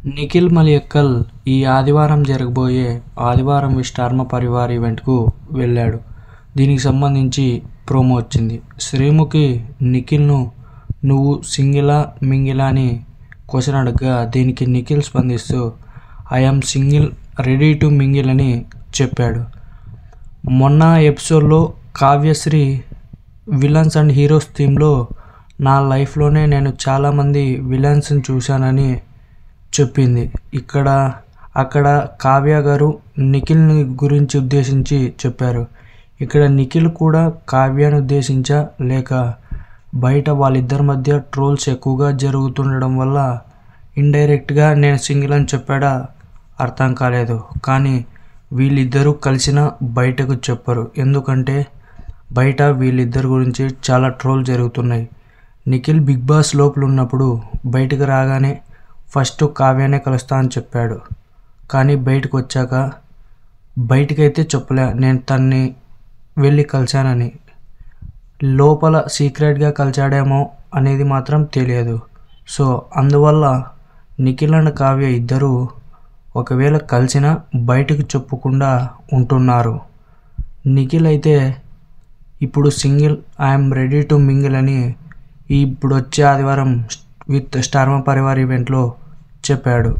నిఖిల్ మలయక్కల్ ఈ ఆదివారం జరగబోయే ఆదివారం స్టార్మ పరివార్ ఈవెంట్కు వెళ్ళాడు. దీనికి సంబంధించి ప్రోమో వచ్చింది. శ్రీముఖి నిఖిల్ను నువ్వు సింగిలా మింగిలా అని క్వశ్చన్ అడగగా దీనికి నిఖిల్ స్పందిస్తూ I'm single ready to mingle అని చెప్పాడు. మొన్న ఎపిసోడ్లో కావ్యశ్రీ విలన్స్ అండ్ హీరోస్ థీమ్లో నా లైఫ్లోనే నేను చాలామంది విలన్స్ని చూశానని చెప్పింది. అక్కడ కావ్య గారు నిఖిల్ని గురించి ఉద్దేశించి చెప్పారు. ఇక్కడ నిఖిల్ కూడా కావ్యాన్ని ఉద్దేశించా లేక బయట వాళ్ళిద్దరి మధ్య ట్రోల్స్ ఎక్కువగా జరుగుతుండడం వల్ల ఇండైరెక్ట్గా నేను సింగిల్ అని చెప్పాడా అర్థం కాలేదు. కానీ వీళ్ళిద్దరూ కలిసిన బయటకు చెప్పరు, ఎందుకంటే బయట వీళ్ళిద్దరి గురించి చాలా ట్రోల్ జరుగుతున్నాయి. నిఖిల్ బిగ్ బాస్ లోపల ఉన్నప్పుడు బయటకు రాగానే ఫస్ట్ కావ్యానే కలుస్తా అని చెప్పాడు. కానీ బయటకు వచ్చాక బయటకైతే చెప్పలే నేను తన్ని వెళ్ళి కలిశానని. లోపల సీక్రెట్గా కలిశాడేమో అనేది మాత్రం తెలియదు. సో అందువల్ల నిఖిల్ అండ్ కావ్య ఇద్దరూ ఒకవేళ కలిసినా బయటకు చెప్పకుండా ఉంటున్నారు. నిఖిల్ అయితే ఇప్పుడు single I'm ready to mingle అని ఇప్పుడు వచ్చే ఆదివారం విత్ స్టార్మ పరివార్ ఈవెంట్లో చెప్పాడు.